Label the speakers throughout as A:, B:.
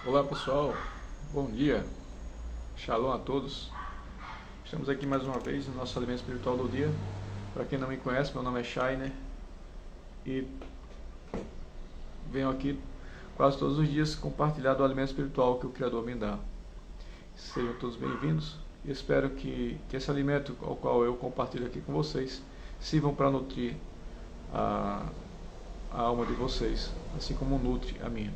A: Olá pessoal, bom dia, shalom a todos. Estamos aqui mais uma vez no nosso alimento espiritual do dia. Para quem não me conhece, meu nome é Shainer e venho aqui quase todos os dias compartilhar do alimento espiritual que o Criador me dá. Sejam todos bem-vindos e espero que esse alimento ao qual eu compartilho aqui com vocês sirvam para nutrir a alma de vocês, assim como nutre a minha.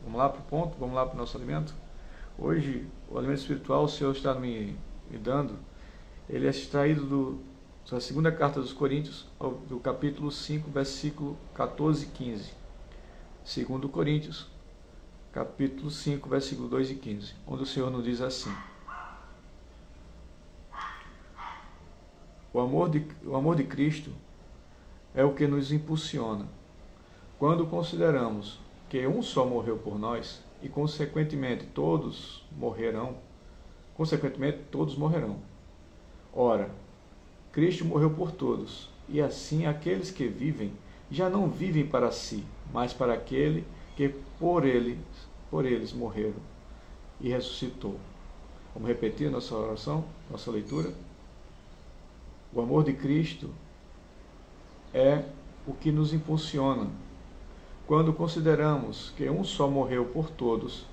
A: Vamos lá para o ponto, vamos lá para o nosso alimento. Hoje, o alimento espiritual, o Senhor está me dando, ele é extraído da segunda carta dos Coríntios, do capítulo 5, versículo 14 e 15. Segundo Coríntios, capítulo 5, versículo 2 e 15, onde o Senhor nos diz assim: o amor de Cristo é o que nos impulsiona. Quando consideramos que um só morreu por nós, e consequentemente todos morrerão. Ora, Cristo morreu por todos, e assim aqueles que vivem já não vivem para si, mas para aquele que por eles morreram e ressuscitou. Vamos repetir nossa oração, nossa leitura? O amor de Cristo é o que nos impulsiona. Quando consideramos que um só morreu por todos,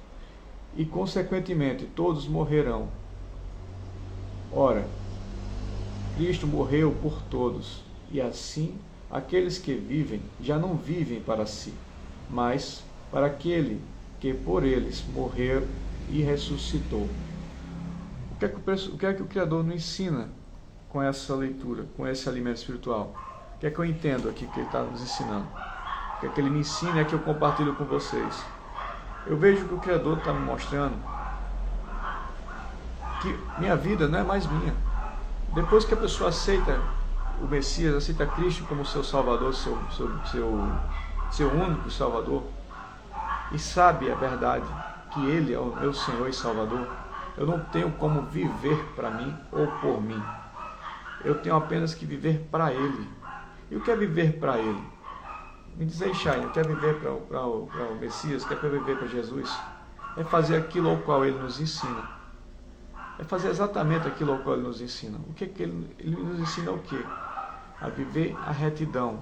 A: e consequentemente todos morrerão. Ora, Cristo morreu por todos, e assim aqueles que vivem já não vivem para si, mas para aquele que por eles morreu e ressuscitou. O que é que o Criador nos ensina com essa leitura, com esse alimento espiritual? O que é que eu entendo aqui que ele está nos ensinando? O que é que ele me ensina é que eu compartilho com vocês. Eu vejo que o Criador está me mostrando que minha vida não é mais minha. Depois que a pessoa aceita o Messias, aceita Cristo como seu Salvador, seu único Salvador, e sabe a verdade, que Ele é o meu Senhor e Salvador, eu não tenho como viver para mim ou por mim. Eu tenho apenas que viver para Ele. E o que é viver para Ele? Me diz aí, Shai, quer viver para o Messias, quer viver para Jesus? É fazer aquilo ao qual Ele nos ensina. É fazer exatamente aquilo ao qual Ele nos ensina. O que é que Ele nos ensina? O quê? A viver a retidão.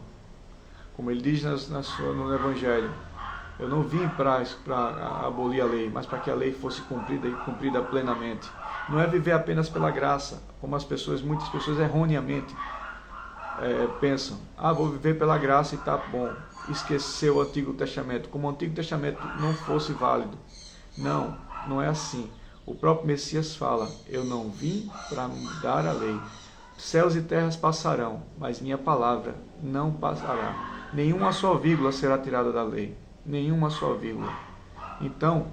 A: Como Ele diz no Evangelho, eu não vim para abolir a lei, mas para que a lei fosse cumprida e cumprida plenamente. Não é viver apenas pela graça, como muitas pessoas erroneamente pensam: vou viver pela graça e está bom. Esqueceu o Antigo Testamento, como o Antigo Testamento não fosse válido. Não, não é assim. O próprio Messias fala: eu não vim para mudar a lei. Céus e terras passarão, mas minha palavra não passará. Nenhuma só vírgula será tirada da lei. Nenhuma só vírgula. Então,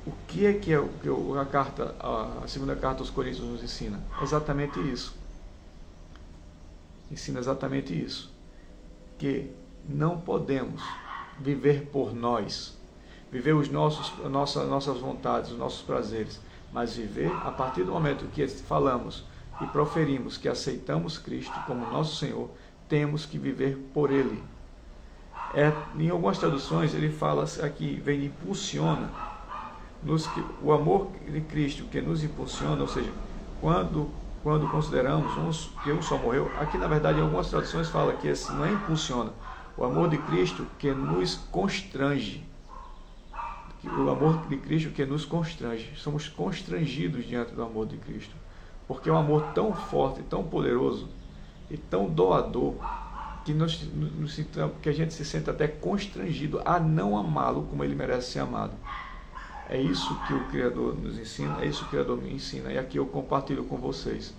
A: o que é a segunda carta aos Coríntios nos ensina? Exatamente isso. Ensina exatamente isso. Que não podemos viver por nós, viver nossas vontades, os nossos prazeres, mas viver a partir do momento que falamos e proferimos que aceitamos Cristo como nosso Senhor, temos que viver por Ele. Em algumas traduções ele fala aqui, vem impulsiona, o amor de Cristo que nos impulsiona, ou seja, quando consideramos que um só morreu, aqui na verdade em algumas traduções fala que esse não é impulsiona, o amor de Cristo que nos constrange, o amor de Cristo que nos constrange, somos constrangidos diante do amor de Cristo, porque é um amor tão forte, tão poderoso e tão doador, que a gente se sente até constrangido a não amá-lo como ele merece ser amado. É isso que o Criador nos ensina, é isso que o Criador me ensina, e aqui eu compartilho com vocês,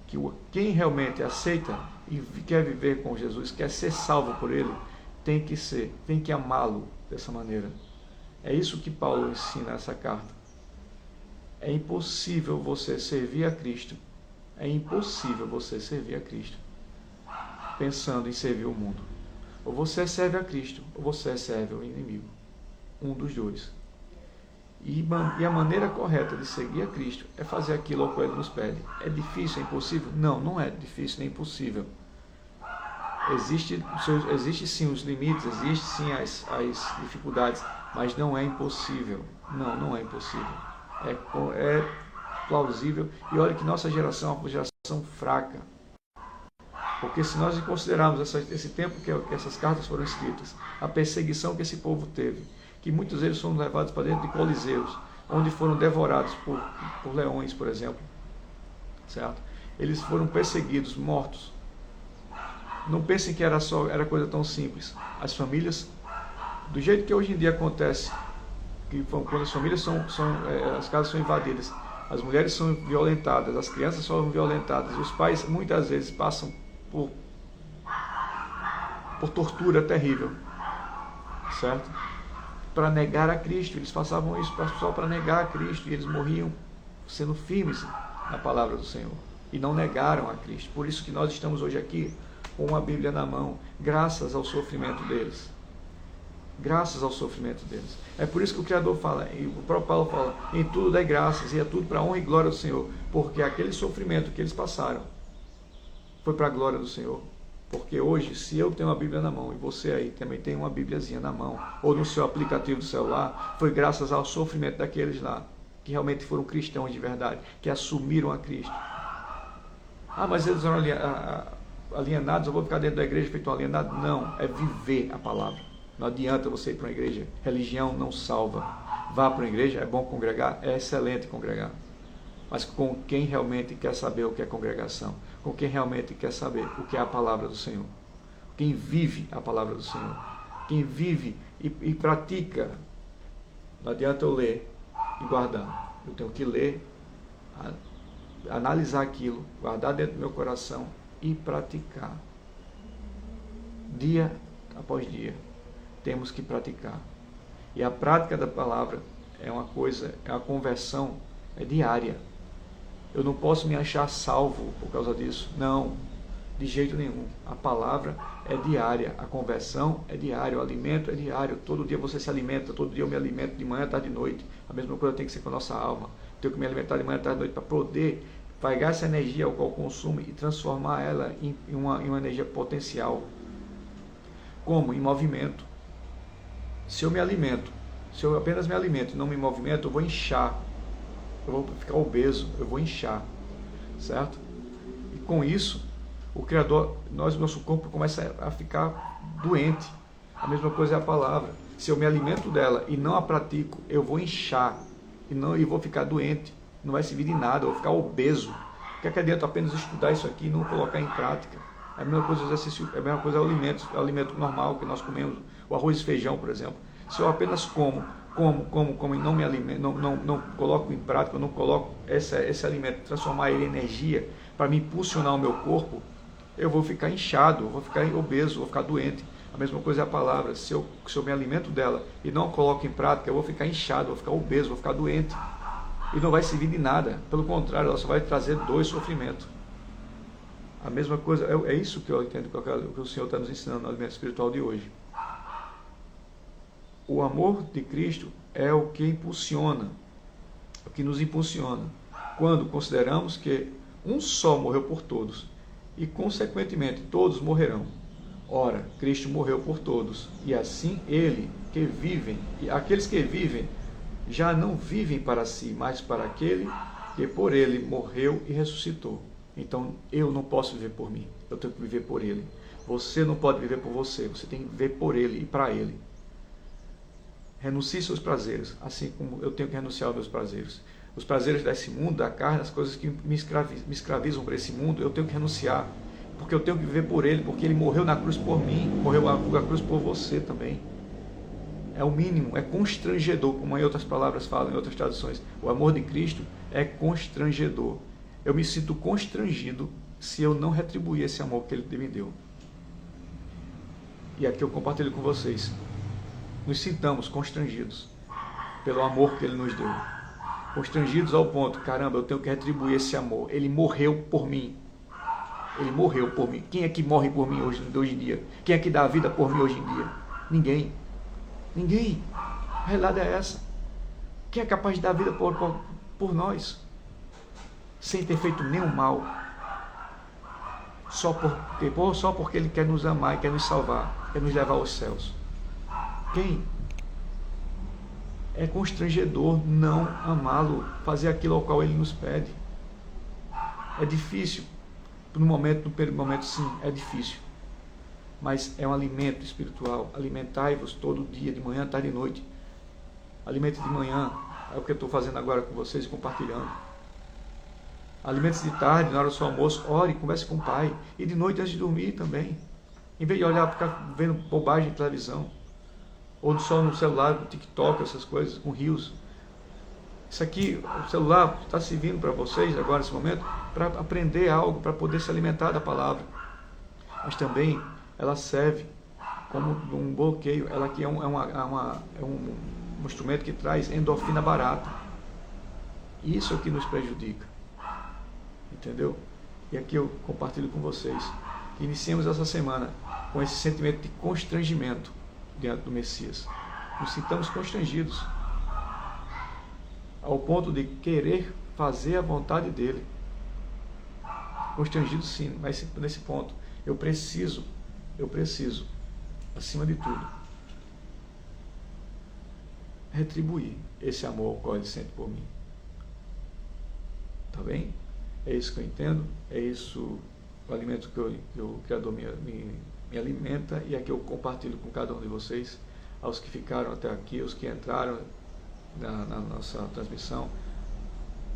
A: que quem realmente aceita e quer viver com Jesus, quer ser salvo por Ele, tem que amá-lo dessa maneira. É isso que Paulo ensina nessa carta. É impossível você servir a Cristo, pensando em servir o mundo. Ou você serve a Cristo, ou você serve o inimigo. Um dos dois. E a maneira correta de seguir a Cristo é fazer aquilo ao qual Ele nos pede. É difícil, é impossível? Não, não é difícil nem impossível. Existe sim os limites, existem sim as dificuldades, mas não é impossível. Não é impossível. É plausível. E olha que nossa geração é uma geração fraca. Porque se nós considerarmos esse tempo que essas cartas foram escritas, a perseguição que esse povo teve, que muitos deles foram levados para dentro de coliseus, onde foram devorados por leões, por exemplo, certo? Eles foram perseguidos, mortos. Não pensem que era coisa tão simples. As famílias, do jeito que hoje em dia acontece, que quando as famílias as casas são invadidas, as mulheres são violentadas, as crianças são violentadas, os pais muitas vezes passam por tortura terrível, certo? Para negar a Cristo, eles passavam isso só para negar a Cristo, e eles morriam sendo firmes na palavra do Senhor, e não negaram a Cristo. Por isso que nós estamos hoje aqui com uma Bíblia na mão, graças ao sofrimento deles. Graças ao sofrimento deles. É por isso que o Criador fala, e o próprio Paulo fala, em tudo dai graças, e é tudo para a honra e glória do Senhor, porque aquele sofrimento que eles passaram foi para a glória do Senhor. Porque hoje, se eu tenho uma Bíblia na mão, e você aí também tem uma Bíbliazinha na mão, ou no seu aplicativo do celular, foi graças ao sofrimento daqueles lá, que realmente foram cristãos de verdade, que assumiram a Cristo. Ah, mas eles eram alienados, eu vou ficar dentro da igreja feito um alienado? Não, é viver a palavra. Não adianta você ir para uma igreja, religião não salva. Vá para uma igreja, é bom congregar, é excelente congregar. Mas com quem realmente quer saber o que é congregação, com quem realmente quer saber o que é a palavra do Senhor, quem vive a palavra do Senhor, quem vive e pratica. Não adianta eu ler e guardar, eu tenho que ler, analisar aquilo, guardar dentro do meu coração e praticar. Dia após dia, temos que praticar. E a prática da palavra é uma conversão diária. Eu não posso me achar salvo por causa disso. Não, de jeito nenhum. A palavra é diária, a conversão é diária, o alimento é diário. Todo dia você se alimenta, todo dia eu me alimento de manhã, tarde e noite. A mesma coisa tem que ser com a nossa alma. Tenho que me alimentar de manhã, tarde e noite para poder pegar essa energia ao qual consumo e transformar ela em uma energia potencial. Como? Em movimento. Se eu apenas me alimento e não me movimento, eu vou inchar. Eu vou ficar obeso, eu vou inchar, certo? E com isso, o Criador, nosso corpo começa a ficar doente. A mesma coisa é a palavra. Se eu me alimento dela e não a pratico, eu vou inchar e vou ficar doente. Não vai servir de nada, eu vou ficar obeso. O que é que adianta apenas estudar isso aqui e não colocar em prática? É a mesma coisa o exercício, é a mesma coisa o alimento normal que nós comemos, o arroz e feijão, por exemplo. Se eu apenas como e não me alimento, não coloco em prática, não coloco esse alimento, transformar ele em energia para me impulsionar o meu corpo, eu vou ficar inchado, eu vou ficar obeso, vou ficar doente. A mesma coisa é a palavra. Se eu me alimento dela e não coloco em prática, eu vou ficar inchado, vou ficar obeso, vou ficar doente. E não vai servir de nada. Pelo contrário, ela só vai trazer dor e sofrimento. A mesma coisa, é isso que eu entendo que o Senhor está nos ensinando no alimento espiritual de hoje. O amor de Cristo é o que impulsiona, o que nos impulsiona, quando consideramos que um só morreu por todos, e consequentemente todos morrerão. Ora, Cristo morreu por todos, e assim aqueles que vivem, já não vivem para si, mas para aquele que por ele morreu e ressuscitou. Então eu não posso viver por mim, eu tenho que viver por ele. Você não pode viver por você, você tem que viver por ele e para ele. Renuncie seus prazeres, assim como eu tenho que renunciar aos meus prazeres. Os prazeres desse mundo, da carne, as coisas que me escravizam para esse mundo, eu tenho que renunciar, porque eu tenho que viver por ele, porque ele morreu na cruz por mim, morreu na cruz por você também. É o mínimo, é constrangedor, como em outras palavras falam, em outras traduções. O amor de Cristo é constrangedor. Eu me sinto constrangido se eu não retribuir esse amor que ele me deu. E aqui eu compartilho com vocês. Nos sintamos constrangidos pelo amor que ele nos deu. Constrangidos ao ponto, caramba, eu tenho que retribuir esse amor. Ele morreu por mim. Ele morreu por mim. Quem é que morre por mim hoje em dia? Quem é que dá a vida por mim hoje em dia? Ninguém. Ninguém. A realidade é essa. Quem é capaz de dar a vida por nós? Sem ter feito nenhum mal. Só porque Ele quer nos amar e quer nos salvar, quer nos levar aos céus. Quem? É constrangedor não amá-lo, fazer aquilo ao qual Ele nos pede. É difícil, no primeiro momento sim, é difícil. Mas é um alimento espiritual. Alimentai-vos todo dia, de manhã, tarde e noite. Alimente de manhã, é o que eu estou fazendo agora com vocês, compartilhando. Alimente-se de tarde, na hora do seu almoço, ore, converse com o Pai. E de noite, antes de dormir também. Em vez de olhar, ficar vendo bobagem de televisão. Ou só no celular, no TikTok, essas coisas, com rios. Isso aqui, o celular está servindo para vocês agora, nesse momento, para aprender algo, para poder se alimentar da palavra. Mas também ela serve como um bloqueio. Ela aqui é um instrumento que traz endorfina barata. Isso aqui nos prejudica. Entendeu? E aqui eu compartilho com vocês que iniciemos essa semana com esse sentimento de constrangimento diante do Messias. Nos sintamos constrangidos ao ponto de querer fazer a vontade dele. Constrangido sim, mas nesse ponto eu preciso, acima de tudo, retribuir esse amor que ele sente por mim. Tá bem? É isso que eu entendo, é isso o alimento que o Criador me alimenta, e é que eu compartilho com cada um de vocês, aos que ficaram até aqui, aos que entraram na nossa transmissão.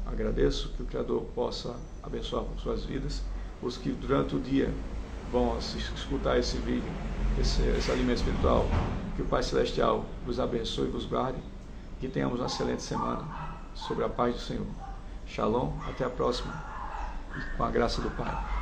A: Agradeço que o Criador possa abençoar com suas vidas. Os que durante o dia vão escutar esse vídeo, esse alimento espiritual, que o Pai Celestial vos abençoe e vos guarde, que tenhamos uma excelente semana, sobre a paz do Senhor. Shalom, até a próxima, e com a graça do Pai.